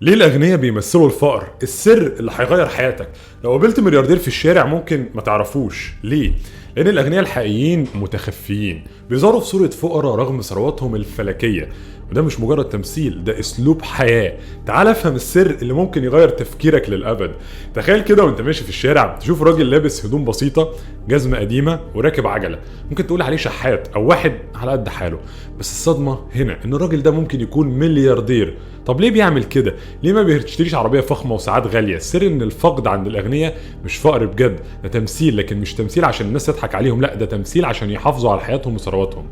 ليه الأغنياء بيمثلوا الفقر؟ السر اللي هيغير حياتك. لو قابلت ملياردير في الشارع ممكن ما تعرفوش ليه؟ لأن الأغنياء الحقيقيين متخفيين، بيظهروا في صورة فقراء رغم ثرواتهم الفلكية، وده مش مجرد تمثيل، ده أسلوب حياة. تعال افهم السر اللي ممكن يغير تفكيرك للأبد. تخيل كده وانت ماشي في الشارع تشوف راجل لابس هدوم بسيطة، جزمة قديمة وراكب عجلة، ممكن تقول عليه شحات أو واحد على قد حاله. بس الصدمة هنا إن الراجل ده ممكن يكون ملياردير. طب ليه بيعمل كده؟ ليه ما بيشتريش عربيه فخمه وساعات غاليه؟ السر ان الفقد عند الاغنياء مش فقر بجد، ده تمثيل، لكن مش تمثيل عشان الناس تضحك عليهم، لا ده تمثيل عشان يحافظوا على حياتهم وثرواتهم.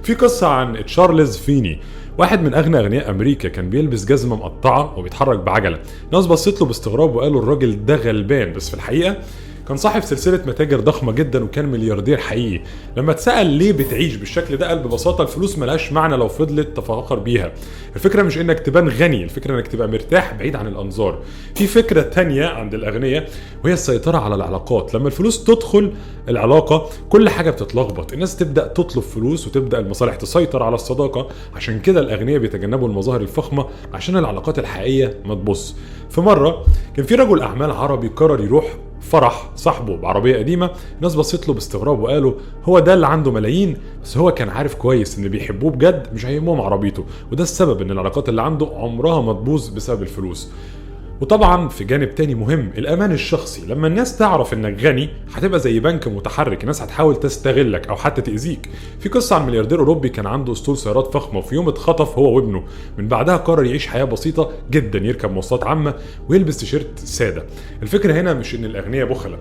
في قصه عن تشارلز فيني، واحد من اغنى اغنياء امريكا، كان بيلبس جزمه مقطعه وبيتحرك بعجله. الناس بصت له باستغراب وقالوا الراجل ده غلبان، بس في الحقيقه كان صاحب سلسلة متاجر ضخمة جدا وكان ملياردير حقيقي. لما اتسأل ليه بتعيش بالشكل ده قال ببساطة الفلوس ملهاش معنى لو فضلت تفاخر بيها. الفكرة مش انك تبان غني، الفكرة انك تبقى مرتاح بعيد عن الانظار. في فكرة تانية عند الاغنياء وهي السيطرة على العلاقات. لما الفلوس تدخل العلاقة كل حاجة بتتلخبط، الناس تبدأ تطلب فلوس وتبدأ المصالح تسيطر على الصداقة. عشان كده الاغنياء بيتجنبوا المظاهر الفخمة عشان العلاقات الحقيقية ما تبص. في مرة كان في رجل اعمال عربي قرر يروح فرح صاحبه بعربيه قديمه. الناس بصيت له باستغراب وقالوا هو ده اللي عنده ملايين؟ بس هو كان عارف كويس ان بيحبوه بجد مش هيهمهم عربيته، وده السبب ان العلاقات اللي عنده عمرها ما تبوظ بسبب الفلوس. وطبعا في جانب تاني مهم، الامان الشخصي. لما الناس تعرف انك غني هتبقى زي بنك متحرك، الناس هتحاول تستغلك او حتى تاذيك. في قصه عن ملياردير اوروبي كان عنده اسطول سيارات فخمه، وفي يوم اتخطف هو وابنه. من بعدها قرر يعيش حياه بسيطه جدا، يركب مواصلات عامه ويلبس تيشيرت ساده. الفكره هنا مش ان الاغنياء بخله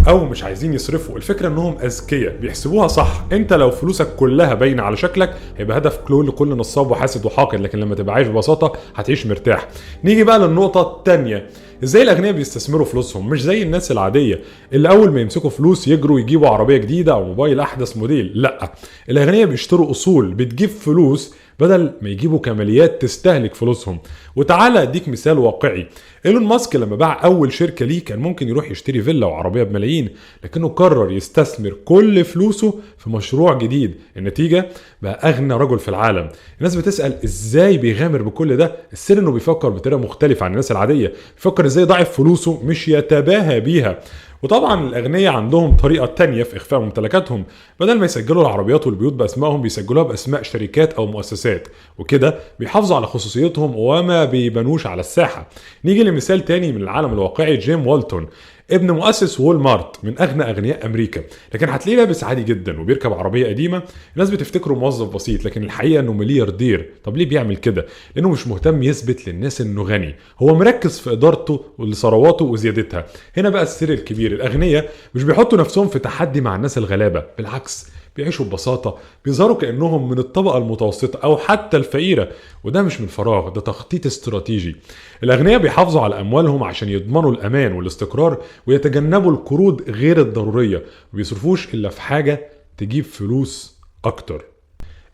او مش عايزين يصرفوا، الفكره انهم اذكياء بيحسبوها صح. انت لو فلوسك كلها باينه على شكلك هيبقى هدف كل نصاب وحاسد وحاقد، لكن لما تبقى عايش ببساطه هتعيش مرتاح. نيجي بقى للنقطه الثانيه، ازاي الاغنياء بيستثمروا فلوسهم؟ مش زي الناس العاديه اللي اول ما يمسكوا فلوس يجروا يجيبوا عربيه جديده او موبايل احدث موديل، لا، الاغنياء بيشتروا اصول بتجيب فلوس بدل ما يجيبوا كماليات تستهلك فلوسهم. وتعالى اديك مثال واقعي. ايلون ماسك لما باع اول شركه ليه كان ممكن يروح يشتري فيلا وعربيه بملايين، لكنه قرر يستثمر كل فلوسه في مشروع جديد. النتيجه بقى اغنى رجل في العالم. الناس بتسال ازاي بيغامر بكل ده؟ السر انه بيفكر بطريقه مختلفه عن الناس العاديه، بيفكر ازاي يضاعف فلوسه مش يتباهى بيها. وطبعا الاغنياء عندهم طريقه تانية في اخفاء ممتلكاتهم. بدل ما يسجلوا العربيات والبيوت باسمائهم بيسجلوها باسماء شركات او مؤسسات، وكده بيحافظوا على خصوصيتهم وما بيبانوش على الساحه. نيجي لمثال تاني من العالم الواقعي، جيم والتون، ابن مؤسس وول مارت، من اغنى اغنياء امريكا، لكن هتلاقيه لابس عادي جدا وبيركب عربيه قديمه. الناس بتفتكره موظف بسيط، لكن الحقيقه انه ملياردير. طب ليه بيعمل كده؟ لانه مش مهتم يثبت للناس انه غني، هو مركز في ادارته ولثرواته وزيادتها. هنا بقى السر الكبير، الاغنياء مش بيحطوا نفسهم في تحدي مع الناس الغلابه، بالعكس بيعيشوا ببساطة، بيظهروا كأنهم من الطبقة المتوسطة أو حتى الفقيرة. وده مش من فراغ، ده تخطيط استراتيجي. الأغنياء بيحافظوا على أموالهم عشان يضمنوا الأمان والاستقرار ويتجنبوا القروض غير الضرورية، وبيصرفوش إلا في حاجة تجيب فلوس أكتر.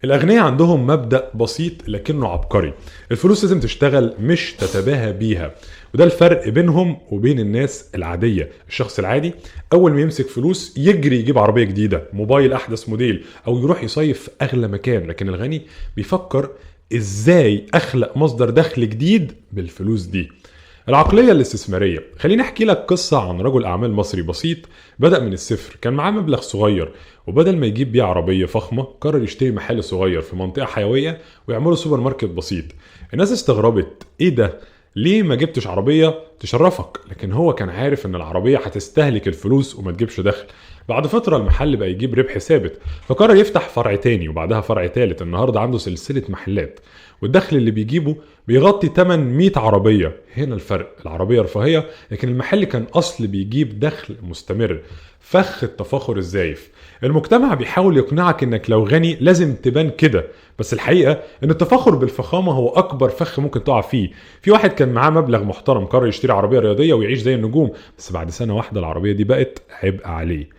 الأغنياء عندهم مبدأ بسيط لكنه عبقري، الفلوس لازم تشتغل مش تتباهى بيها. وده الفرق بينهم وبين الناس العادية. الشخص العادي أول ما يمسك فلوس يجري يجيب عربية جديدة، موبايل أحدث موديل، أو يروح يصيف في أغلى مكان. لكن الغني بيفكر إزاي أخلق مصدر دخل جديد بالفلوس دي. العقلية الاستثمارية، خليني أحكي لك قصة عن رجل أعمال مصري بسيط بدأ من الصفر. كان معاه مبلغ صغير، وبدل ما يجيب بيه عربية فخمة قرر يشتري محل صغير في منطقة حيوية ويعمله سوبر ماركت بسيط. الناس استغربت، إيه ده؟ ليه ما جبتش عربية تشرفك؟ لكن هو كان عارف إن العربية هتستهلك الفلوس وما تجيبش دخل. بعد فترة المحل بقى يجيب ربح ثابت، فقرر يفتح فرع تاني وبعدها فرع تالت. النهاردة عنده سلسلة محلات، والدخل اللي بيجيبه بيغطي 800 عربية. هنا الفرق، العربية رفاهية لكن المحل كان أصل بيجيب دخل مستمر. فخ التفاخر الزايف. المجتمع بيحاول يقنعك انك لو غني لازم تبان كده، بس الحقيقة ان التفاخر بالفخامة هو اكبر فخ ممكن تقع فيه. في واحد كان معاه مبلغ محترم قرر يشتري عربية رياضية ويعيش زي النجوم، بس بعد سنة واحدة العربية دي بقت عبء عليه.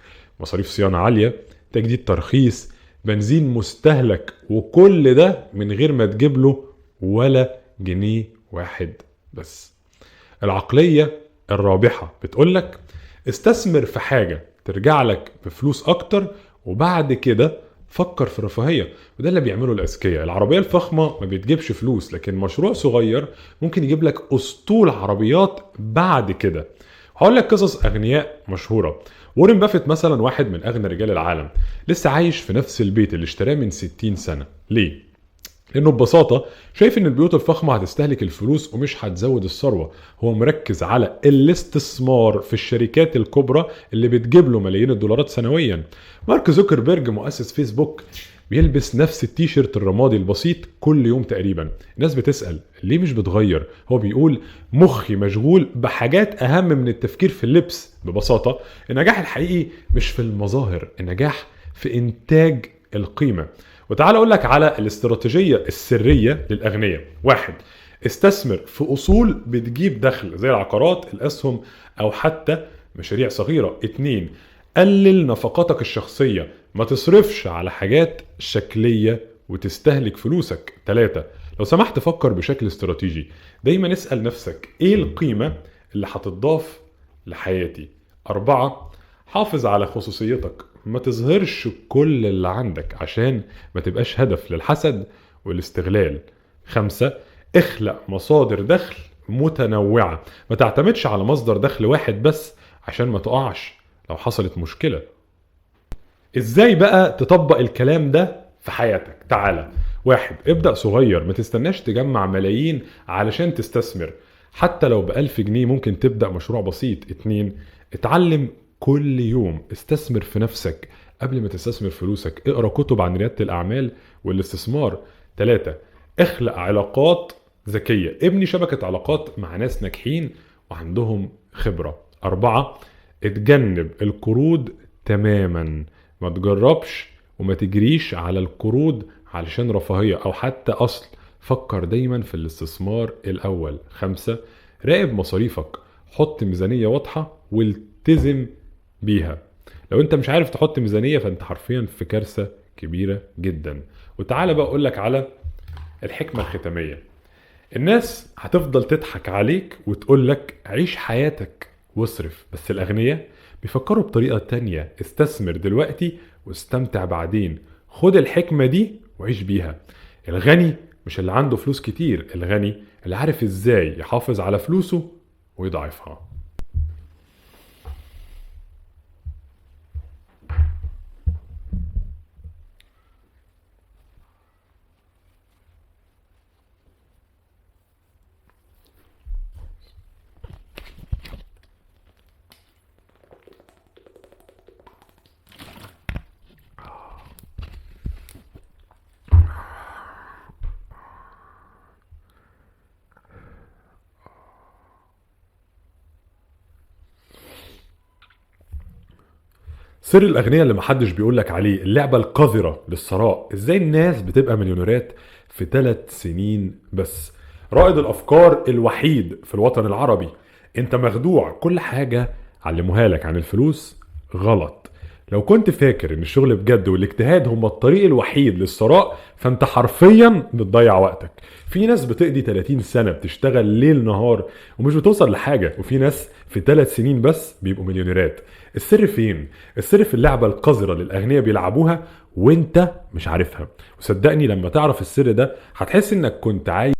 مصاريف صيانة عالية، تجديد ترخيص، بنزين مستهلك، وكل ده من غير ما تجيب له ولا جنيه واحد بس. العقلية الرابحة بتقولك استثمر في حاجة ترجع لك بفلوس اكتر، وبعد كده فكر في الرفاهية، وده اللي بيعمله الأذكياء. العربية الفخمة ما بتجيبش فلوس، لكن مشروع صغير ممكن يجيب لك أسطول عربيات بعد كده. هقول لك قصص أغنياء مشهورة. وارن بافيت مثلا واحد من أغنى رجال العالم، لسه عايش في نفس البيت اللي اشتراه من 60 سنة. ليه؟ لانه ببساطه شايف ان البيوت الفخمه هتستهلك الفلوس ومش هتزود الثروه. هو مركز على الاستثمار في الشركات الكبرى اللي بتجيب له ملايين الدولارات سنويا. مارك زوكربيرج مؤسس فيسبوك بيلبس نفس التيشيرت الرمادي البسيط كل يوم تقريبا. الناس بتسأل ليه مش بتغير؟ هو بيقول مخي مشغول بحاجات اهم من التفكير في اللبس. ببساطه النجاح الحقيقي مش في المظاهر، النجاح في انتاج القيمه. وتعال اقول لك على الاستراتيجية السرية للاغنياء. واحد، استثمر في اصول بتجيب دخل زي العقارات، الاسهم، او حتى مشاريع صغيرة. اتنين، قلل نفقاتك الشخصية، ما تصرفش على حاجات شكلية وتستهلك فلوسك. تلاتة، لو سمحت فكر بشكل استراتيجي، دايما اسأل نفسك ايه القيمة اللي هتضاف لحياتي. أربعة، حافظ على خصوصيتك، ما تظهرش كل اللي عندك عشان ما تبقاش هدف للحسد والاستغلال. خمسة، اخلق مصادر دخل متنوعة، ما تعتمدش على مصدر دخل واحد بس عشان ما تقعش لو حصلت مشكلة. ازاي بقى تطبق الكلام ده في حياتك؟ تعالى. واحد، ابدأ صغير، ما تستناش تجمع ملايين علشان تستثمر. حتى لو ب1000 جنيه ممكن تبدأ مشروع بسيط. اتنين، اتعلم كل يوم، استثمر في نفسك قبل ما تستثمر فلوسك. اقرأ كتب عن ريادة الأعمال والاستثمار. تلاتة، اخلق علاقات ذكية، ابني شبكة علاقات مع ناس ناجحين وعندهم خبرة. أربعة، اتجنب القروض تماما، ما تجربش وما تجريش على القروض علشان رفاهية أو حتى أصل. فكر دايما في الاستثمار الأول. خمسة، راقب مصاريفك، حط ميزانية واضحة والتزم بيها. لو انت مش عارف تحط ميزانية فانت حرفيا في كارثة كبيرة جدا. وتعالى بقى اقولك على الحكمة الختامية. الناس هتفضل تضحك عليك وتقولك عيش حياتك واصرف، بس الأغنياء بيفكروا بطريقة تانية، استثمر دلوقتي واستمتع بعدين. خد الحكمة دي وعيش بيها. الغني مش اللي عنده فلوس كتير، الغني اللي عارف ازاي يحافظ على فلوسه ويضعفها. سر الأغنياء اللي محدش بيقولك عليه، اللعبة القذرة للثراء، ازاي الناس بتبقى مليونيرات في 3 سنين بس. رائد الأفكار الوحيد في الوطن العربي. انت مخدوع، كل حاجة علموها لك عن الفلوس غلط. لو كنت فاكر ان الشغل بجد والاجتهاد هما الطريق الوحيد للثراء فانت حرفيا بتضيع وقتك. في ناس بتقضي 30 سنة بتشتغل ليل نهار ومش بتوصل لحاجة، وفي ناس في 3 سنين بس بيبقوا مليونيرات. السر فين؟ السر في اللعبة القذرة اللي الأغنياء بيلعبوها وانت مش عارفها. وصدقني لما تعرف السر ده هتحس انك كنت عايز